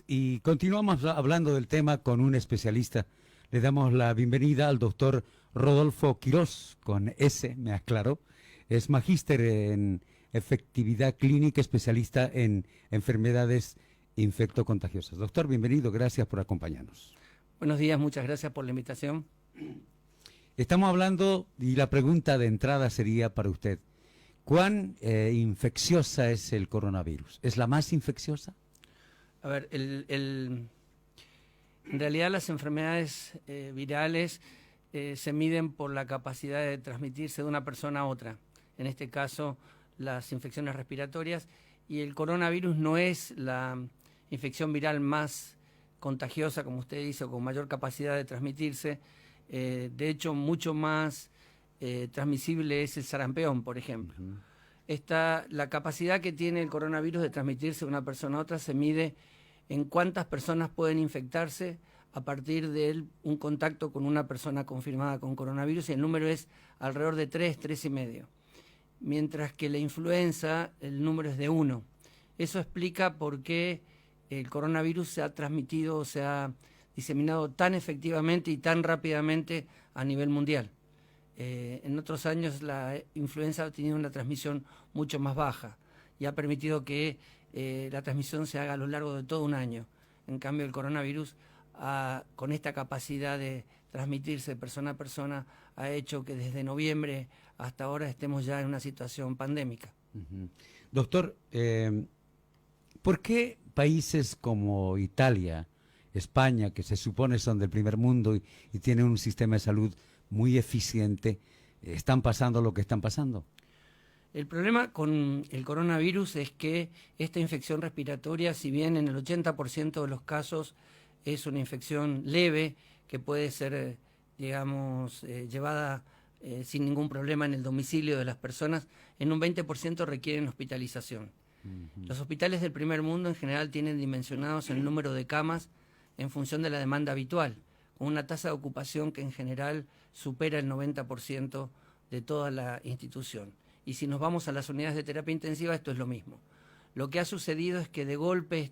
Y continuamos hablando del tema con un especialista. Le damos la bienvenida al doctor Rodolfo Quirós, con S, me aclaró. Es magíster en efectividad clínica, especialista en enfermedades infectocontagiosas. Doctor, bienvenido, gracias por acompañarnos. Buenos días, muchas gracias por la invitación. Estamos hablando, y la pregunta de entrada sería para usted, ¿cuán infecciosa es el coronavirus? ¿Es la más infecciosa? A ver, en realidad las enfermedades virales se miden por la capacidad de transmitirse de una persona a otra. En este caso, las infecciones respiratorias. Y el coronavirus no es la infección viral más contagiosa, como usted dice, o con mayor capacidad de transmitirse. De hecho, mucho más transmisible es el sarampión, por ejemplo. La capacidad que tiene el coronavirus de transmitirse de una persona a otra se mide en cuántas personas pueden infectarse a partir de un contacto con una persona confirmada con coronavirus, y el número es alrededor de 3, 3,5. Mientras que la influenza, el número es de 1. Eso explica por qué el coronavirus se ha transmitido, se ha diseminado tan efectivamente y tan rápidamente a nivel mundial. En otros años la influenza ha tenido una transmisión mucho más baja y ha permitido que la transmisión se haga a lo largo de todo un año. En cambio, el coronavirus, con esta capacidad de transmitirse de persona a persona, ha hecho que desde noviembre hasta ahora estemos ya en una situación pandémica. Doctor, ¿por qué países como Italia, España, que se supone son del primer mundo y tienen un sistema de salud muy eficiente, están pasando lo que están pasando? El problema con el coronavirus es que esta infección respiratoria, si bien en el 80% de los casos es una infección leve, que puede ser, llevada sin ningún problema en el domicilio de las personas, en un 20% requieren hospitalización. Los hospitales del primer mundo en general tienen dimensionados el número de camas en función de la demanda habitual, con una tasa de ocupación que en general supera el 90% de toda la institución. Y si nos vamos a las unidades de terapia intensiva, esto es lo mismo. Lo que ha sucedido es que de golpe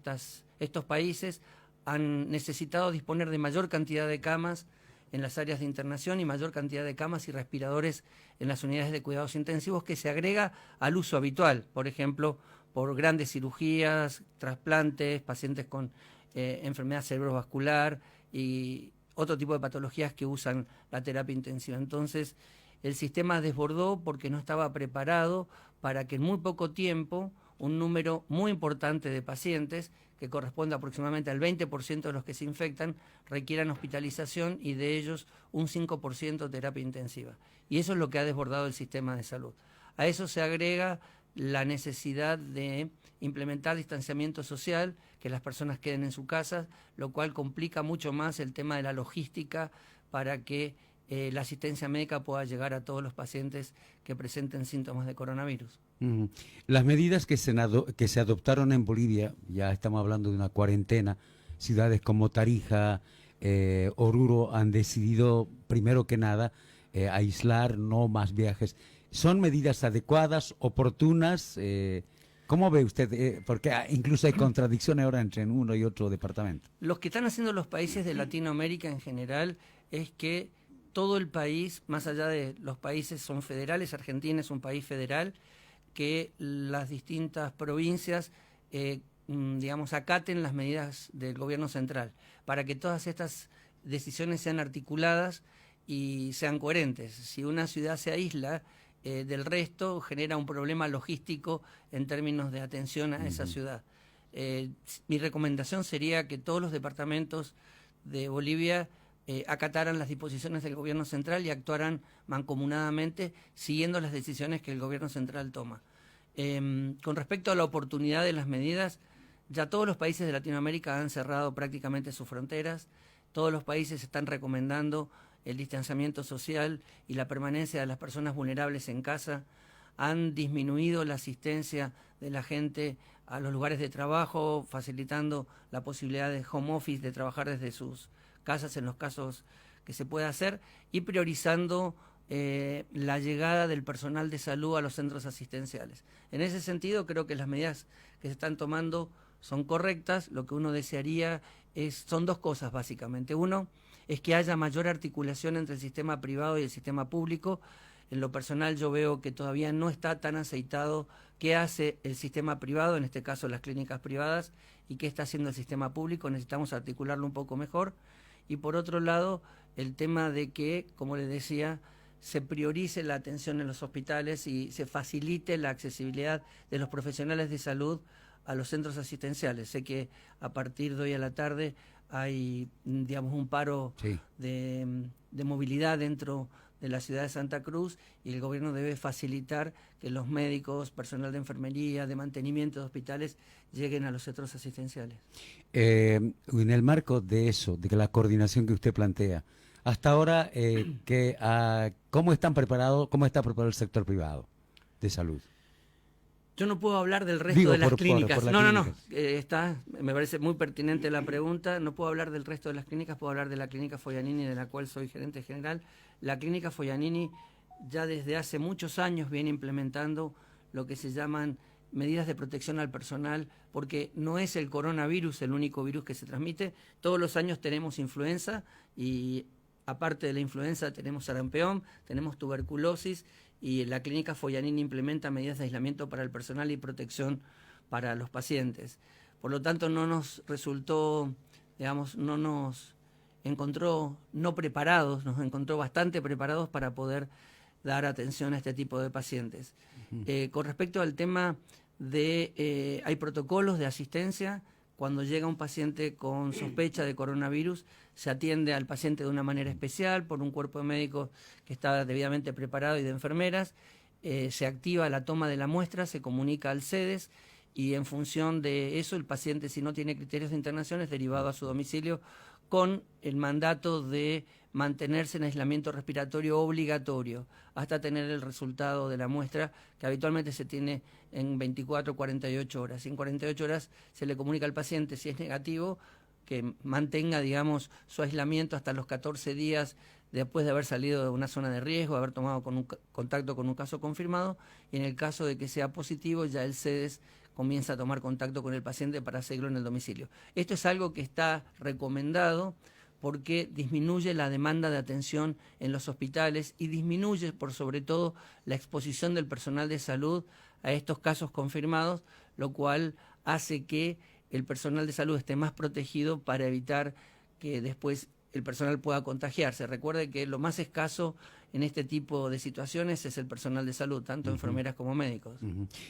estos países han necesitado disponer de mayor cantidad de camas en las áreas de internación y mayor cantidad de camas y respiradores en las unidades de cuidados intensivos, que se agrega al uso habitual, por ejemplo, por grandes cirugías, trasplantes, pacientes con enfermedad cerebrovascular y otro tipo de patologías que usan la terapia intensiva. Entonces, el sistema desbordó porque no estaba preparado para que en muy poco tiempo un número muy importante de pacientes, que corresponde aproximadamente al 20% de los que se infectan, requieran hospitalización, y de ellos un 5% terapia intensiva. Y eso es lo que ha desbordado el sistema de salud. A eso se agrega la necesidad de implementar distanciamiento social, que las personas queden en su casa, lo cual complica mucho más el tema de la logística para que la asistencia médica pueda llegar a todos los pacientes que presenten síntomas de coronavirus. Las medidas que se adoptaron en Bolivia, ya estamos hablando de una cuarentena, ciudades como Tarija, Oruro han decidido, primero que nada, aislar, no más viajes. ¿Son medidas adecuadas, oportunas? ¿Cómo ve usted? Porque incluso hay contradicciones ahora entre uno y otro departamento. Lo que están haciendo los países de Latinoamérica en general es que todo el país, más allá de los países son federales, Argentina es un país federal, que las distintas provincias, acaten las medidas del gobierno central, para que todas estas decisiones sean articuladas y sean coherentes. Si una ciudad se aísla del resto, genera un problema logístico en términos de atención a esa ciudad. Mi recomendación sería que todos los departamentos de Bolivia acataran las disposiciones del gobierno central y actuaran mancomunadamente siguiendo las decisiones que el gobierno central toma. Con respecto a la oportunidad de las medidas, ya todos los países de Latinoamérica han cerrado prácticamente sus fronteras, todos los países están recomendando el distanciamiento social y la permanencia de las personas vulnerables en casa, han disminuido la asistencia de la gente a los lugares de trabajo, facilitando la posibilidad de home office, de trabajar desde sus casas en los casos que se pueda hacer, y priorizando la llegada del personal de salud a los centros asistenciales. En ese sentido, creo que las medidas que se están tomando son correctas, lo que uno desearía son dos cosas básicamente. Uno es que haya mayor articulación entre el sistema privado y el sistema público. En lo personal yo veo que todavía no está tan aceitado qué hace el sistema privado, en este caso las clínicas privadas, y qué está haciendo el sistema público. Necesitamos articularlo un poco mejor. Y por otro lado, el tema de que, como les decía, se priorice la atención en los hospitales y se facilite la accesibilidad de los profesionales de salud a los centros asistenciales. Sé que a partir de hoy a la tarde hay, digamos, un paro Sí. de movilidad dentro de la ciudad de Santa Cruz, y el gobierno debe facilitar que los médicos, personal de enfermería, de mantenimiento de hospitales lleguen a los centros asistenciales. En el marco de eso, de que la coordinación que usted plantea, hasta ahora, ¿cómo está preparado el sector privado de salud? Yo no puedo hablar del resto de las clínicas. Por las No. clínicas. Me parece muy pertinente la pregunta. No puedo hablar del resto de las clínicas, puedo hablar de la clínica Foglianini, de la cual soy gerente general. La clínica Foglianini ya desde hace muchos años viene implementando lo que se llaman medidas de protección al personal, porque no es el coronavirus el único virus que se transmite. Todos los años tenemos influenza, y aparte de la influenza tenemos sarampión, tenemos tuberculosis, y la clínica Foglianini implementa medidas de aislamiento para el personal y protección para los pacientes. Por lo tanto, no nos resultó, digamos, no nos encontró no preparados, nos encontró bastante preparados para poder dar atención a este tipo de pacientes. Con respecto al tema de, hay protocolos de asistencia. Cuando llega un paciente con sospecha de coronavirus, se atiende al paciente de una manera especial por un cuerpo de médicos que está debidamente preparado y de enfermeras. Se activa la toma de la muestra, se comunica al CEDES, y en función de eso el paciente, si no tiene criterios de internación, es derivado a su domicilio con el mandato de mantenerse en aislamiento respiratorio obligatorio hasta tener el resultado de la muestra, que habitualmente se tiene en 24 o 48 horas. Y en 48 horas se le comunica al paciente, si es negativo, que mantenga, digamos, su aislamiento hasta los 14 días después de haber salido de una zona de riesgo, haber tomado contacto con un caso confirmado, y en el caso de que sea positivo, ya el CEDES comienza a tomar contacto con el paciente para seguirlo en el domicilio. Esto es algo que está recomendado porque disminuye la demanda de atención en los hospitales y disminuye, por sobre todo, la exposición del personal de salud a estos casos confirmados, lo cual hace que el personal de salud esté más protegido para evitar que después el personal pueda contagiarse. Recuerde que lo más escaso en este tipo de situaciones es el personal de salud, tanto enfermeras como médicos.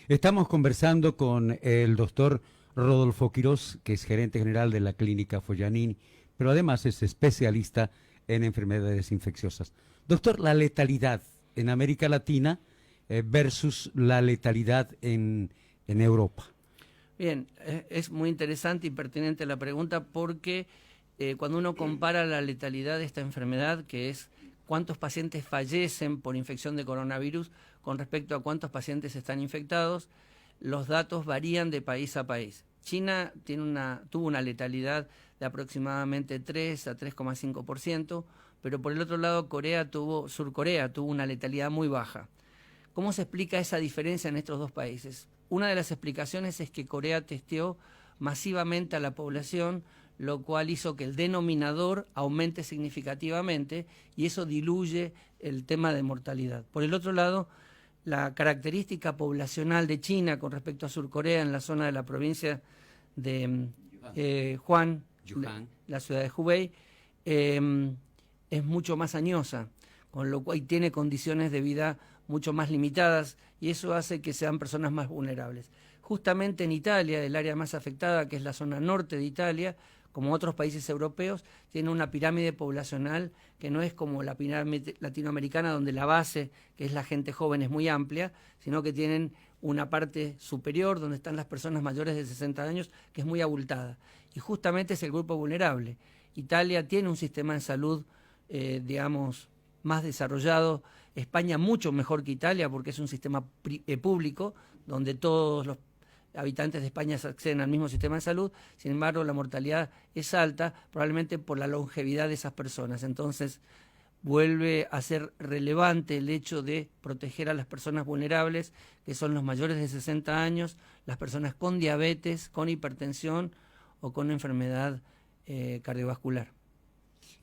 Estamos conversando con el doctor Rodolfo Quirós, que es gerente general de la clínica Foglianini, pero además es especialista en enfermedades infecciosas. Doctor, la letalidad en América Latina versus la letalidad en Europa. Bien, es muy interesante y pertinente la pregunta, porque cuando uno compara la letalidad de esta enfermedad, que es cuántos pacientes fallecen por infección de coronavirus con respecto a cuántos pacientes están infectados, los datos varían de país a país. China tuvo una letalidad de aproximadamente 3 a 3,5%, pero por el otro lado Sur Corea tuvo una letalidad muy baja. ¿Cómo se explica esa diferencia en estos dos países? Una de las explicaciones es que Corea testeó masivamente a la población, lo cual hizo que el denominador aumente significativamente, y eso diluye el tema de mortalidad. Por el otro lado, la característica poblacional de China con respecto a Sur Corea, en la zona de la provincia de Wuhan, la ciudad de Hubei, es mucho más añosa, con lo cual tiene condiciones de vida mucho más limitadas, y eso hace que sean personas más vulnerables. Justamente en Italia, el área más afectada, que es la zona norte de Italia, como otros países europeos, tiene una pirámide poblacional que no es como la pirámide latinoamericana, donde la base, que es la gente joven, es muy amplia, sino que tienen una parte superior, donde están las personas mayores de 60 años, que es muy abultada. Y justamente es el grupo vulnerable. Italia tiene un sistema de salud, digamos, más desarrollado. España mucho mejor que Italia, porque es un sistema público, donde todos los habitantes de España acceden al mismo sistema de salud. Sin embargo, la mortalidad es alta, probablemente por la longevidad de esas personas. Entonces, vuelve a ser relevante el hecho de proteger a las personas vulnerables, que son los mayores de 60 años, las personas con diabetes, con hipertensión o con enfermedad cardiovascular.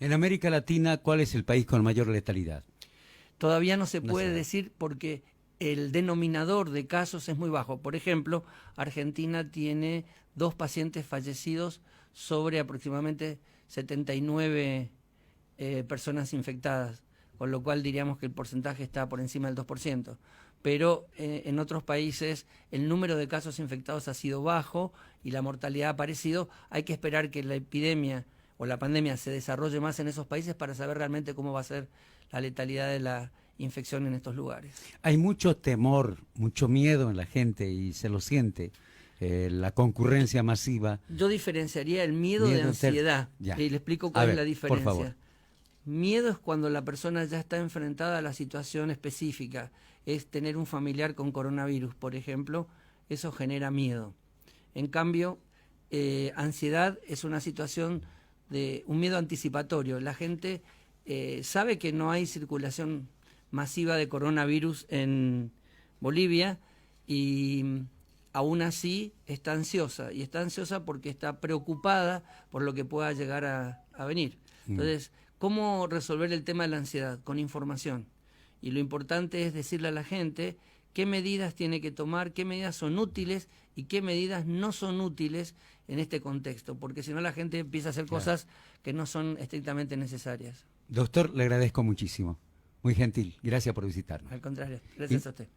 En América Latina, ¿cuál es el país con mayor letalidad? Todavía no se No puede sabe. decir porque el denominador de casos es muy bajo. Por ejemplo, Argentina tiene 2 pacientes fallecidos sobre aproximadamente 79 personas infectadas, con lo cual diríamos que el porcentaje está por encima del 2%. Pero en otros países el número de casos infectados ha sido bajo y la mortalidad ha aparecido. Hay que esperar que la epidemia o la pandemia se desarrolle más en esos países para saber realmente cómo va a ser la letalidad de la infección en estos lugares. Hay mucho temor, mucho miedo en la gente y se lo siente. La concurrencia masiva. Yo diferenciaría el miedo de ansiedad. Y le explico cuál es la diferencia. Por favor. Miedo es cuando la persona ya está enfrentada a la situación específica. Es tener un familiar con coronavirus, por ejemplo. Eso genera miedo. En cambio, ansiedad es una situación de un miedo anticipatorio. La gente sabe que no hay circulación masiva de coronavirus en Bolivia y aún así está ansiosa, y está ansiosa porque está preocupada por lo que pueda llegar a venir. Entonces, ¿cómo resolver el tema de la ansiedad? Con información. Y lo importante es decirle a la gente qué medidas tiene que tomar, qué medidas son útiles y qué medidas no son útiles en este contexto, porque si no la gente empieza a hacer cosas que no son estrictamente necesarias. Doctor, le agradezco muchísimo. Muy gentil. Gracias por visitarnos. Al contrario, gracias a usted.